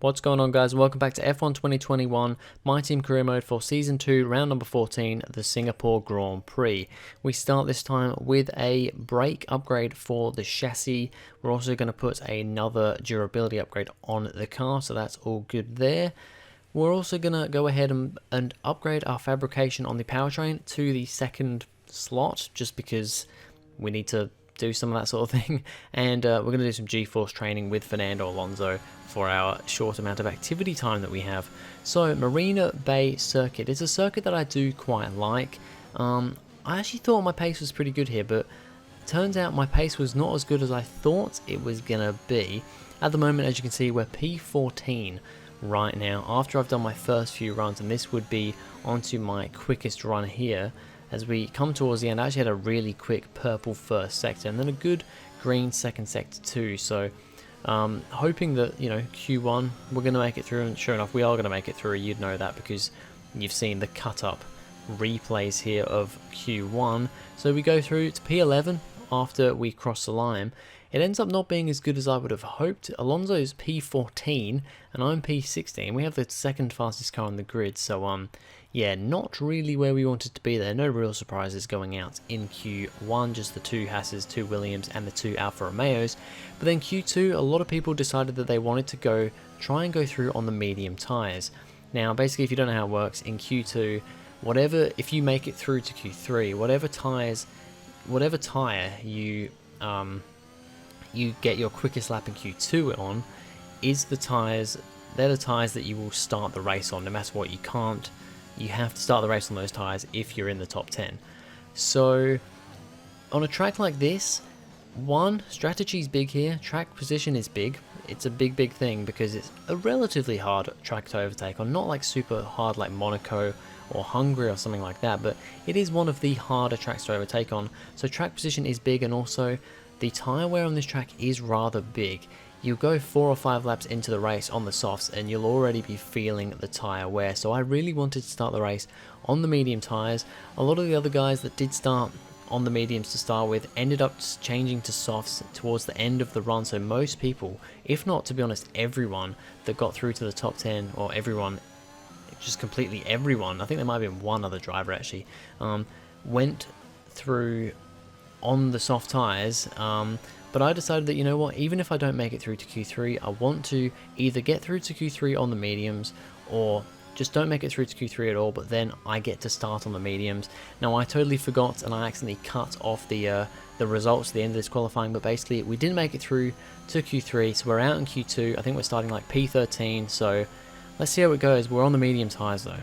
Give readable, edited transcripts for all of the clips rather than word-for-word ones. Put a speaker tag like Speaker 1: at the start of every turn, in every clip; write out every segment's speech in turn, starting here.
Speaker 1: What's going on, guys? Welcome back to F1 2021, My Team Career Mode for Season 2, Round number 14, the Singapore Grand Prix. We start this time with a brake upgrade for the chassis. We're also going to put another durability upgrade on the car, so that's all good there. We're also going to go ahead and upgrade our fabrication on the powertrain to the second slot, just because we need to do some of that sort of thing. And we're going to do some G-force training with Fernando Alonso for our short amount of activity time that we have. So Marina Bay circuit is a circuit that I do quite like. I actually thought my pace was pretty good here, but turns out my pace was not as good as I thought it was gonna be. At the moment, as you can see, we're P14 right now after I've done my first few runs, and this would be onto my quickest run here. As we come towards the end, I actually had a really quick purple first sector and then a good green second sector too. So hoping that, you know, Q1 we're going to make it through, and sure enough we are going to make it through. You'd know that because you've seen the cut up replays here of Q1. So we go through to P11 after we cross the line. It ends up not being as good as I would have hoped. Alonso's P14 and I'm P16. We have the second fastest car on the grid, so yeah, not really where we wanted to be there. No real surprises going out in Q1, just the two Hasses, two Williams and the two Alfa Romeos. But then Q2, a lot of people decided that they wanted to try and go through on the medium tyres. Now basically, if you don't know how it works, in Q2, if you make it through to Q3, whatever tyre you get your quickest lap in Q2 on is the tyres. They're the tyres that you will start the race on no matter what. You have to start the race on those tyres if you're in the top 10. So on a track like this, strategy is big here. Track position is big. It's a big thing because it's a relatively hard track to overtake on. Not like super hard like Monaco or Hungary or something like that, but it is one of the harder tracks to overtake on. So track position is big, and also the tyre wear on this track is rather big. You'll go 4 or 5 laps into the race on the softs and you'll already be feeling the tyre wear. So I really wanted to start the race on the medium tyres. A lot of the other guys that did start on the mediums to start with ended up changing to softs towards the end of the run. So most people, if not to be honest everyone that got through to the top 10, or everyone, just completely everyone, I think there might have been one other driver actually, went through on the soft tyres. But I decided that, you know what, even if I don't make it through to Q3, I want to either get through to Q3 on the mediums, or just don't make it through to Q3 at all, but then I get to start on the mediums. Now I totally forgot and I accidentally cut off the results at the end of this qualifying, but basically we didn't make it through to Q3, so we're out in Q2. I think we're starting like P13, so let's see how it goes. We're on the medium tyres though.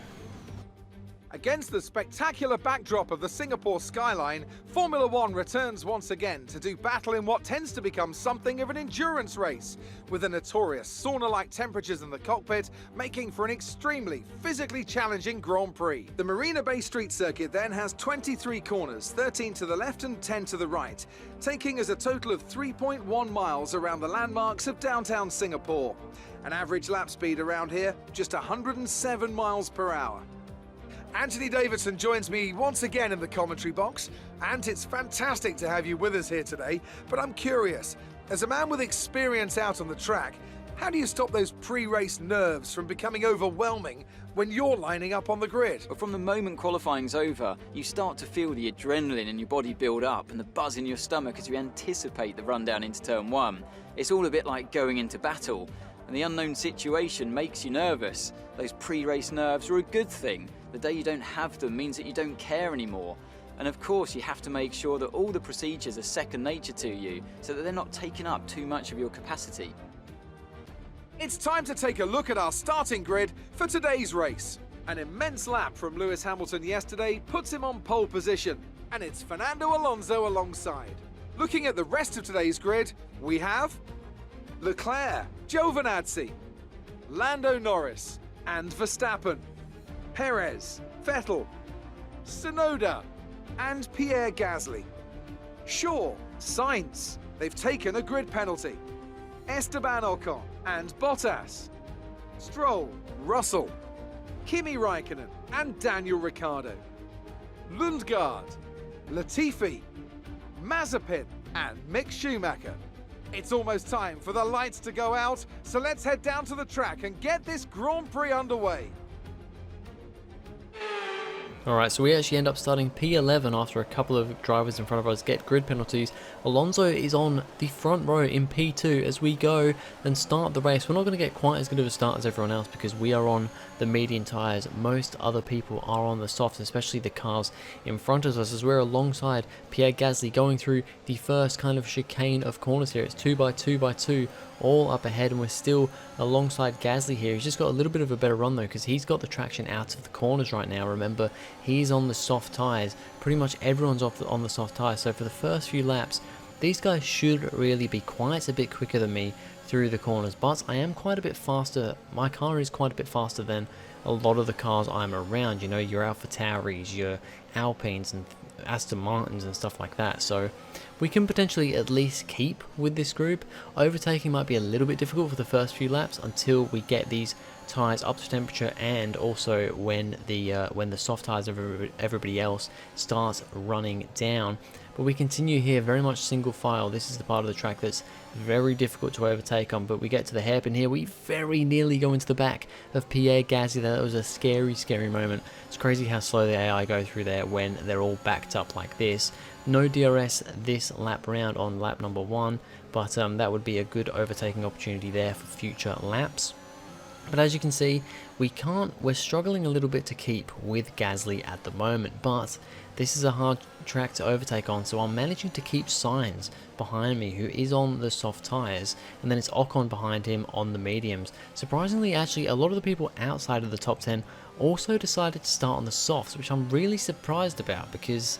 Speaker 2: Against the spectacular backdrop of the Singapore skyline, Formula One returns once again to do battle in what tends to become something of an endurance race, with the notorious sauna-like temperatures in the cockpit making for an extremely physically challenging Grand Prix. The Marina Bay Street Circuit then has 23 corners, 13 to the left and 10 to the right, taking us a total of 3.1 miles around the landmarks of downtown Singapore. An average lap speed around here, just 107 miles per hour. Anthony Davidson joins me once again in the commentary box, and it's fantastic to have you with us here today. But I'm curious, as a man with experience out on the track, how do you stop those pre-race nerves from becoming overwhelming when you're lining up on the grid?
Speaker 3: But from the moment qualifying's over, you start to feel the adrenaline in your body build up and the buzz in your stomach as you anticipate the run down into turn 1. It's all a bit like going into battle, and the unknown situation makes you nervous. Those pre-race nerves are a good thing. The day you don't have them means that you don't care anymore. And of course you have to make sure that all the procedures are second nature to you, so that they're not taking up too much of your capacity.
Speaker 2: It's time to take a look at our starting grid for today's race. An immense lap from Lewis Hamilton yesterday puts him on pole position, and it's Fernando Alonso alongside. Looking at the rest of today's grid, we have Leclerc, Giovinazzi, Lando Norris and Verstappen, Perez, Vettel, Tsunoda and Pierre Gasly. Shaw, Sainz, they've taken a grid penalty. Esteban Ocon and Bottas. Stroll, Russell, Kimi Raikkonen and Daniel Ricciardo. Lundgaard, Latifi, Mazepin and Mick Schumacher. It's almost time for the lights to go out, so let's head down to the track and get this Grand Prix underway.
Speaker 1: Alright, so we actually end up starting P11 after a couple of drivers in front of us get grid penalties. Alonso is on the front row in P2 as we go and start the race. We're not going to get quite as good of a start as everyone else because we are on the medium tyres. Most other people are on the softs, especially the cars in front of us, as we're alongside Pierre Gasly going through the first kind of chicane of corners here. It's 2x2x2 all up ahead, and we're still alongside Gasly here. He's just got a little bit of a better run though because he's got the traction out of the corners right now. Remember, he's on the soft tyres. Pretty much everyone's on the soft tyres, so for the first few laps these guys should really be quite a bit quicker than me through the corners, but I am quite a bit faster. My car is quite a bit faster than a lot of the cars I'm around, you know, your Alpha Tauris, your Alpines and Aston Martins and stuff like that. So we can potentially at least keep with this group. Overtaking might be a little bit difficult for the first few laps until we get these tyres up to temperature, and also when the soft tyres of everybody else starts running down. But we continue here very much single file. This is the part of the track that's very difficult to overtake on, but we get to the hairpin here. We very nearly go into the back of Pierre Gasly. That was a scary moment. It's crazy how slow the AI go through there when they're all backed up like this. No DRS this lap round on lap number 1, but that would be a good overtaking opportunity there for future laps. But as you can see, we're struggling a little bit to keep with Gasly at the moment, but this is a hard track to overtake on, so I'm managing to keep Sainz behind me, who is on the soft tyres, and then it's Ocon behind him on the mediums. Surprisingly, actually, a lot of the people outside of the top 10 also decided to start on the softs, which I'm really surprised about because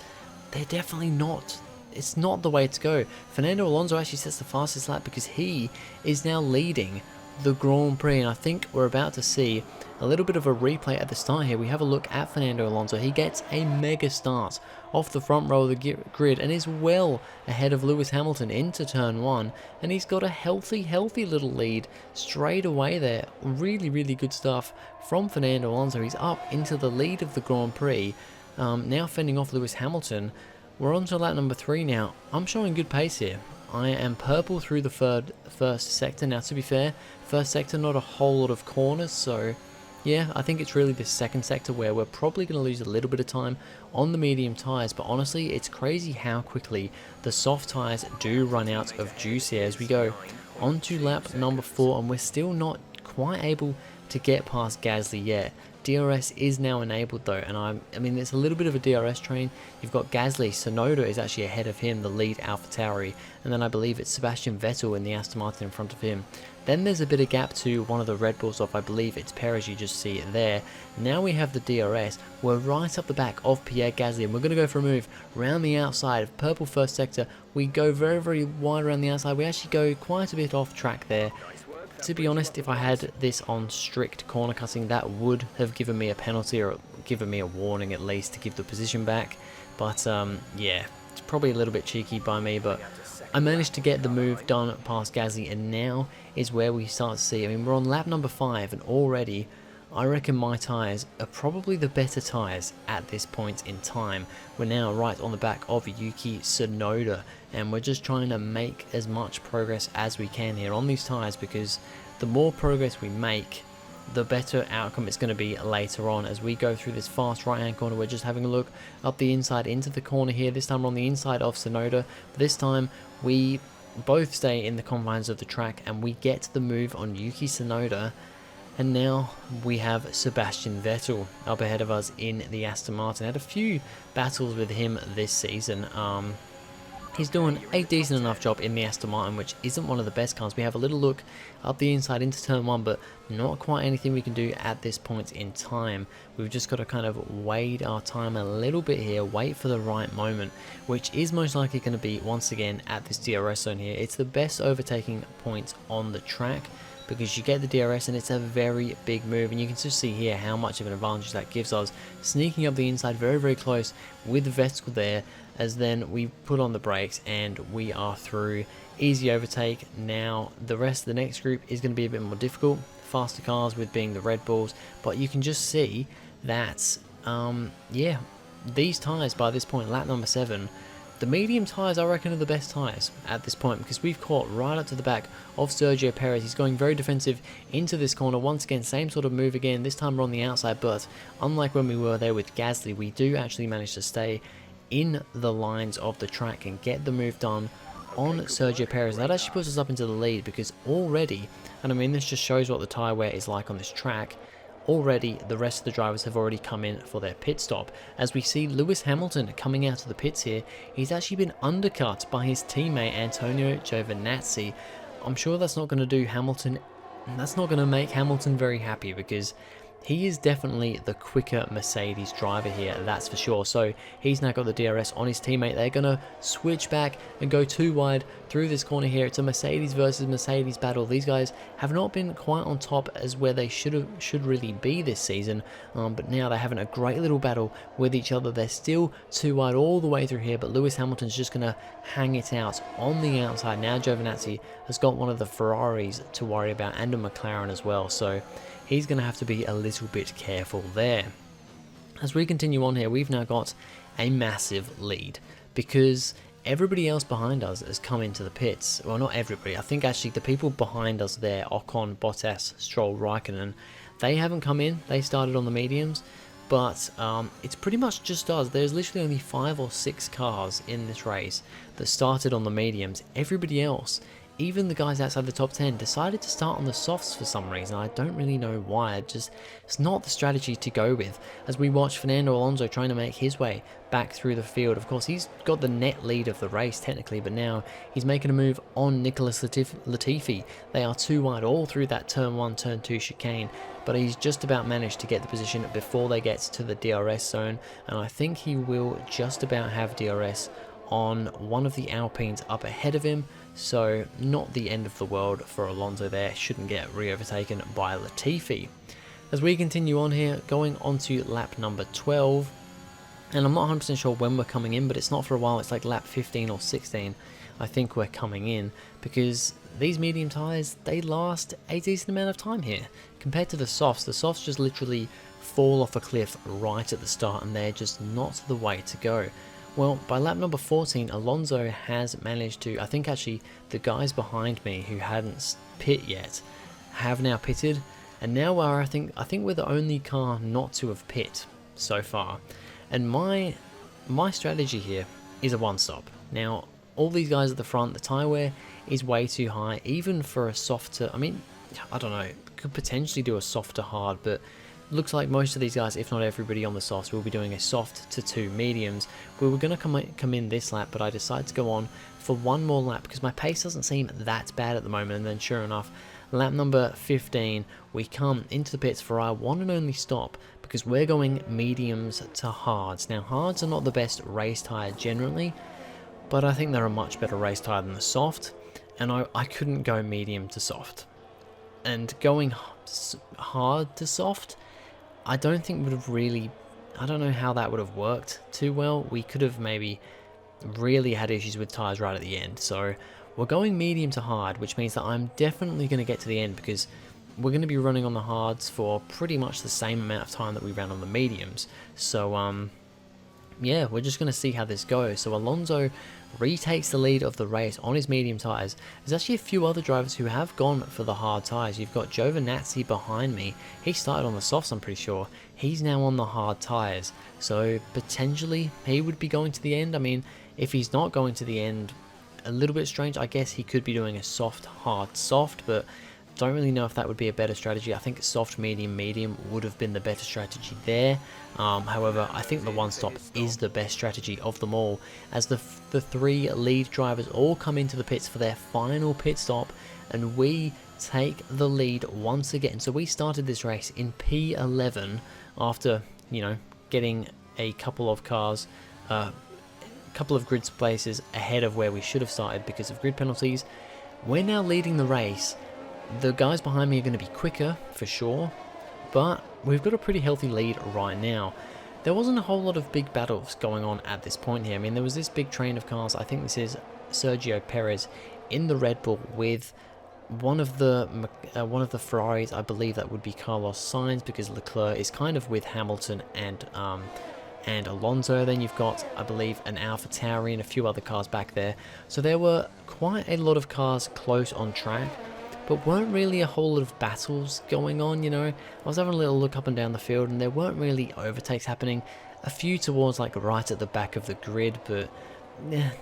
Speaker 1: they're definitely not. It's not the way to go. Fernando Alonso actually sets the fastest lap because he is now leading the Grand Prix, and I think we're about to see a little bit of a replay at the start here. We have a look at Fernando Alonso. He gets a mega start off the front row of the grid and is well ahead of Lewis Hamilton into turn 1, and he's got a healthy little lead straight away there. Really good stuff from Fernando Alonso. He's up into the lead of the Grand Prix, now fending off Lewis Hamilton. We're on to lap number 3 now. I'm showing good pace here. I am purple through the first sector. Now, to be fair, first sector not a whole lot of corners, so yeah, I think it's really the second sector where we're probably going to lose a little bit of time on the medium tyres. But honestly, it's crazy how quickly the soft tyres do run out of juice here as we go on to lap number 4, and we're still not quite able to get past Gasly yet. DRS is now enabled though, and I mean it's a little bit of a DRS train. You've got Gasly, Tsunoda is actually ahead of him, the lead Alpha Tauri, and then I believe it's Sebastian Vettel in the Aston Martin in front of him. Then there's a bit of gap to one of the Red Bulls off, I believe it's Perez, you just see it there. Now we have the DRS, we're right up the back of Pierre Gasly, and we're going to go for a move around the outside of purple first sector. We go very wide around the outside, we actually go quite a bit off track there. To be honest, if I had this on strict corner cutting, that would have given me a penalty or given me a warning at least to give the position back. But yeah, it's probably a little bit cheeky by me, but I managed to get the move done past Gasly, and now is where we start to see. I mean, we're on lap number 5, and already I reckon my tyres are probably the better tyres at this point in time. We're now right on the back of Yuki Tsunoda, and we're just trying to make as much progress as we can here on these tyres, because the more progress we make, the better outcome it's going to be later on. As we go through this fast right hand corner, we're just having a look up the inside into the corner here. This time we're on the inside of Tsunoda. This time we both stay in the confines of the track, and we get the move on Yuki Tsunoda. And now we have Sebastian Vettel up ahead of us in the Aston Martin. Had a few battles with him this season. He's doing a decent enough job in the Aston Martin, which isn't one of the best cars. We have a little look up the inside into turn 1, but not quite anything we can do at this point in time. We've just got to kind of wait our time a little bit here, wait for the right moment, which is most likely going to be once again at this DRS zone here. It's the best overtaking point on the track, because you get the DRS and it's a very big move, and you can just see here how much of an advantage that gives us, sneaking up the inside very close with Vettel there, as then we put on the brakes and we are through. Easy overtake. Now the next group is going to be a bit more difficult, faster cars with being the Red Bulls, but you can just see that yeah, these tyres by this point, lap number 7, the medium tyres, I reckon, are the best tyres at this point, because we've caught right up to the back of Sergio Perez. He's going very defensive into this corner. Once again, same sort of move again. This time we're on the outside, but unlike when we were there with Gasly, we do actually manage to stay in the lines of the track and get the move done on Sergio Perez. That actually puts us up into the lead, because already, and I mean this just shows what the tyre wear is like on this track, already the rest of the drivers have already come in for their pit stop. As we see Lewis Hamilton coming out of the pits here, he's actually been undercut by his teammate Antonio Giovinazzi. I'm sure that's not going to do Hamilton, that's not going to make Hamilton very happy, because he is definitely the quicker Mercedes driver here, that's for sure. So he's now got the DRS on his teammate. They're going to switch back and go too wide through this corner here. It's a Mercedes versus Mercedes battle. These guys have not been quite on top as where they should really be this season, but now they're having a great little battle with each other. They're still too wide all the way through here, but Lewis Hamilton's just going to hang it out on the outside. Now Giovinazzi has got one of the Ferraris to worry about, and a McLaren as well, so he's going to have to be a little bit careful there. As we continue on here, we've now got a massive lead, because everybody else behind us has come into the pits. Well, not everybody. I think actually the people behind us there, Ocon, Bottas, Stroll, Raikkonen, they haven't come in. They started on the mediums, but it's pretty much just us. There's literally only 5 or 6 cars in this race that started on the mediums. Everybody else, even the guys outside the top 10, decided to start on the softs for some reason. I don't really know why. It's not the strategy to go with. As we watch Fernando Alonso trying to make his way back through the field. Of course, he's got the net lead of the race technically, but now he's making a move on Nicholas Latifi. They are too wide all through that turn 1, turn 2 chicane, but he's just about managed to get the position before they get to the DRS zone, and I think he will just about have DRS on one of the Alpines up ahead of him. So not the end of the world for Alonso there. Shouldn't get re-overtaken by Latifi. As we continue on here, going on to lap number 12, and I'm not 100% sure when we're coming in, but it's not for a while. It's like lap 15 or 16 I think we're coming in, because these medium tyres, they last a decent amount of time here compared to the softs. The softs just literally fall off a cliff right at the start, and they're just not the way to go. Well, by lap number 14, Alonso has managed to, I think actually the guys behind me who hadn't pit yet have now pitted, and now I think we're the only car not to have pit so far. And my strategy here is a one-stop. Now, all these guys at the front, the tyre wear is way too high, even for a softer, I mean, I don't know, could potentially do a softer hard, but looks like most of these guys, if not everybody on the softs, will be doing a soft to 2 mediums. We were going to come in this lap, but I decided to go on for one more lap because my pace doesn't seem that bad at the moment. And then sure enough, lap number 15, we come into the pits for our one and only stop, because we're going mediums to hards. Now, hards are not the best race tyre generally, but I think they're a much better race tyre than the soft, and I couldn't go medium to soft. And going hard to soft, I don't think would have really, I don't know how that would have worked too well. We could have maybe really had issues with tyres right at the end. So we're going medium to hard, which means that I'm definitely going to get to the end, because we're going to be running on the hards for pretty much the same amount of time that we ran on the mediums. So yeah, we're just going to see how this goes. So Alonso retakes the lead of the race on his medium tyres. There's actually a few other drivers who have gone for the hard tyres. You've got Giovinazzi behind me. He started on the softs, I'm pretty sure. He's now on the hard tyres. So potentially he would be going to the end. I mean, if he's not going to the end, a little bit strange. I guess he could be doing a soft, hard, soft, but don't really know if that would be a better strategy. I think soft, medium, medium would have been the better strategy there. However, I think the one stop is the best strategy of them all, as the 3 lead drivers all come into the pits for their final pit stop, and we take the lead once again. So we started this race in P11 after, you know, getting a couple of cars, couple of grid places ahead of where we should have started because of grid penalties. We're now leading the race. The guys behind me are going to be quicker for sure, but we've got a pretty healthy lead right now. There wasn't a whole lot of big battles going on at this point here. I mean, there was this big train of cars. I think this is Sergio Perez in the Red Bull with one of the Ferraris. I believe that would be Carlos Sainz, because Leclerc is kind of with Hamilton and and Alonso. Then you've got, I believe, an AlphaTauri and a few other cars back there. So there were quite a lot of cars close on track, but weren't really a whole lot of battles going on, you know. I was having a little look up and down the field, and there weren't really overtakes happening. A few towards like right at the back of the grid, but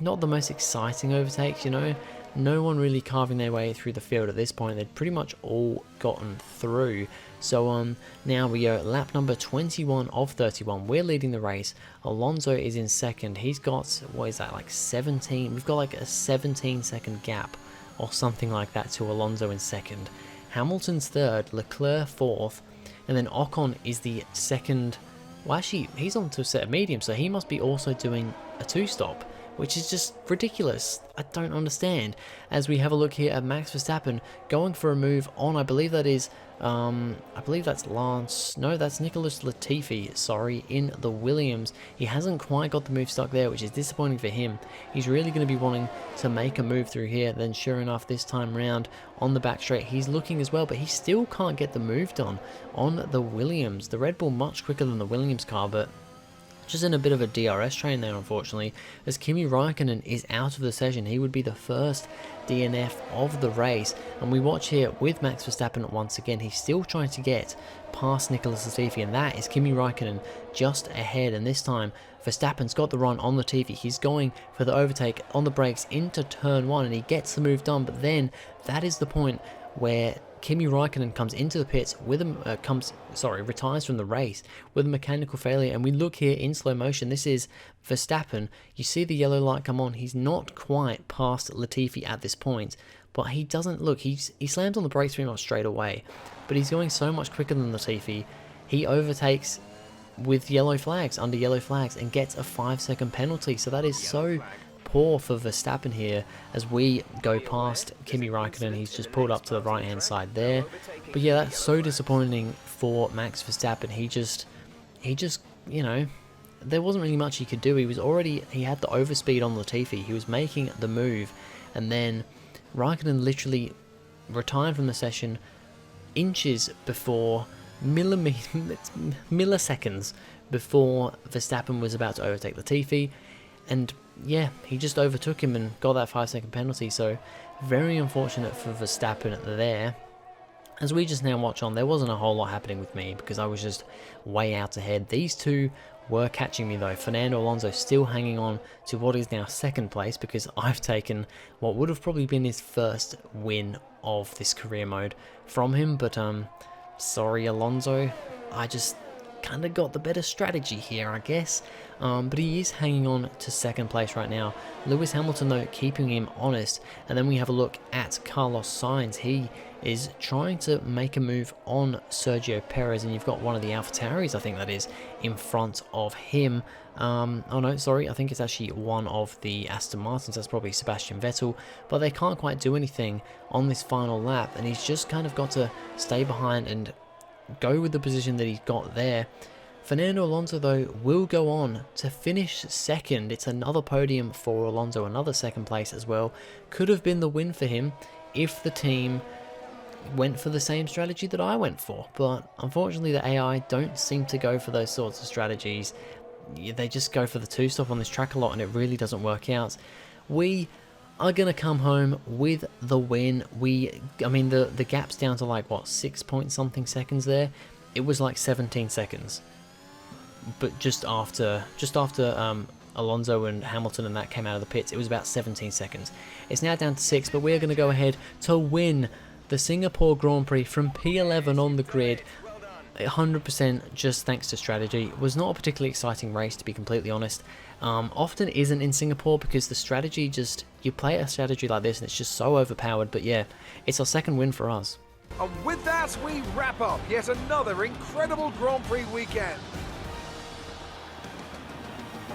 Speaker 1: not the most exciting overtakes, you know. No one really carving their way through the field at this point. They'd pretty much all gotten through. So now we go lap number 21 of 31. We're leading the race. Alonso is in second. He's got, what is that, like 17? We've got like a 17-second gap or something like that to Alonso in second. Hamilton's third, Leclerc fourth, and then Ocon is the second. Well, actually, he's on to a set of medium, so he must be also doing a two-stop, which is just ridiculous. I don't understand. As we have a look here at Max Verstappen going for a move on, I believe that is, I believe that's that's Nicholas Latifi, sorry, in the Williams. He hasn't quite got the move stuck there, which is disappointing for him. He's really going to be wanting to make a move through here. Then sure enough, this time round on the back straight, he's looking as well, but he still can't get the move done on the Williams. The Red Bull much quicker than the Williams car, but just in a bit of a DRS train there, unfortunately, as Kimi Raikkonen is out of the session. He would be the first DNF of the race, and we watch here with Max Verstappen once again. He's still trying to get past Nicholas Latifi, and that is Kimi Raikkonen just ahead, and this time Verstappen's got the run on Latifi. He's going for the overtake on the brakes into turn one, and he gets the move done, but then that is the point where Kimi Raikkonen comes into the pits with retires from the race with a mechanical failure, and we look here in slow motion. This is Verstappen. You see the yellow light come on. He's not quite past Latifi at this point, but he doesn't look. He slams on the brakes pretty much straight away, but he's going so much quicker than Latifi. He overtakes with yellow flags, under yellow flags, and gets a 5-second penalty. So that is so poor for Verstappen here as we go past Kimi Raikkonen. He's just pulled up to the right hand side there. But yeah, that's so disappointing for Max Verstappen. He just, you know, there wasn't really much he could do. He had the overspeed on Latifi. He was making the move, and then Raikkonen literally retired from the session inches before, milliseconds before Verstappen was about to overtake Latifi. And yeah, he just overtook him and got that 5-second penalty. So very unfortunate for Verstappen there. As we just now watch on, there wasn't a whole lot happening with me because I was just way out ahead. These two were catching me though. Fernando Alonso still hanging on to what is now second place because I've taken what would have probably been his first win of this career mode from him. But sorry Alonso, I just kind of got the better strategy here, I guess. But he is hanging on to second place right now. Lewis Hamilton though keeping him honest. And then we have a look at Carlos Sainz. He is trying to make a move on Sergio Perez, and you've got one of the AlphaTauris, I think that is, in front of him. Oh no, sorry, I think it's actually one of the Aston Martins. That's probably Sebastian Vettel, but they can't quite do anything on this final lap, and he's just kind of got to stay behind and go with the position that he's got there. Fernando Alonso though will go on to finish second. It's another podium for Alonso, another second place as well. Could have been the win for him if the team went for the same strategy that I went for, but unfortunately the AI don't seem to go for those sorts of strategies. They just go for the two-stop on this track a lot, and it really doesn't work out. We are going to come home with the win. I mean, the gap's down to like, what, 6 point something seconds there? It was like 17 seconds. But just after Alonso and Hamilton and that came out of the pits, it was about 17 seconds. It's now down to 6, but we're going to go ahead to win the Singapore Grand Prix from P11 on the grid. 100% just thanks to strategy. It was not a particularly exciting race, to be completely honest. Often isn't in Singapore because the strategy just, you play a strategy like this and it's just so overpowered. But yeah, it's our second win for us.
Speaker 2: And with that, we wrap up yet another incredible Grand Prix weekend.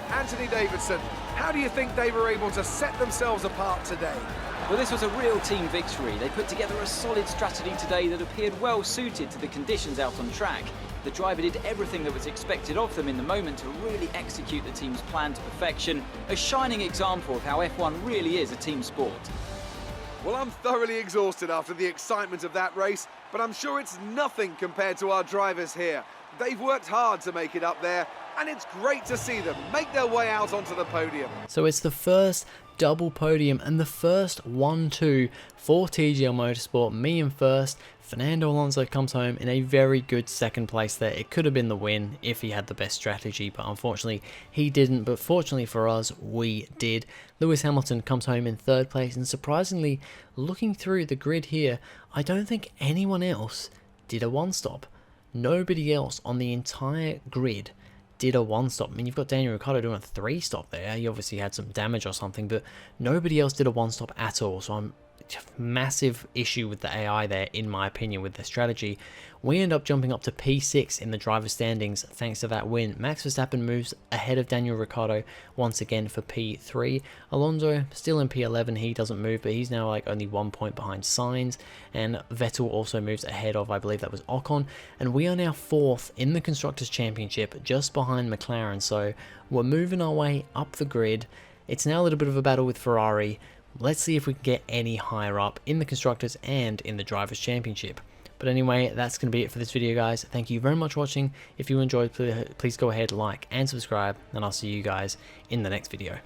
Speaker 2: Anthony Davidson, how do you think they were able to set themselves apart today?
Speaker 3: Well, this was a real team victory. They put together a solid strategy today that appeared well suited to the conditions out on track. The driver did everything that was expected of them in the moment to really execute the team's plan to perfection. A shining example of how F1 really is a team sport.
Speaker 2: Well, I'm thoroughly exhausted after the excitement of that race, but I'm sure it's nothing compared to our drivers here. They've worked hard to make it up there, and it's great to see them make their way out onto the podium.
Speaker 1: So it's the first double podium and the first 1-2 for TGL Motorsport. Me in first. Fernando Alonso comes home in a very good second place there. It could have been the win if he had the best strategy, but unfortunately he didn't. But fortunately for us, we did. Lewis Hamilton comes home in third place, and surprisingly, looking through the grid here, I don't think anyone else did a one-stop. Nobody else on the entire grid did a one-stop. I mean, you've got Daniel Ricciardo doing a three-stop there. He obviously had some damage or something, but nobody else did a one-stop at all. So I'm massive issue with the AI there, in my opinion, with the strategy. We end up jumping up to P6 in the driver standings thanks to that win. Max Verstappen moves ahead of Daniel Ricciardo once again for P3. Alonso still in P11, he doesn't move, but he's now like only 1 point behind Sainz. And Vettel also moves ahead of, I believe that was Ocon. And we are now fourth in the Constructors' Championship, just behind McLaren. So we're moving our way up the grid. It's now a little bit of a battle with Ferrari. Let's see if we can get any higher up in the Constructors and in the Drivers' Championship. But anyway, that's going to be it for this video, guys. Thank you very much for watching. If you enjoyed, please go ahead, like and subscribe, and I'll see you guys in the next video.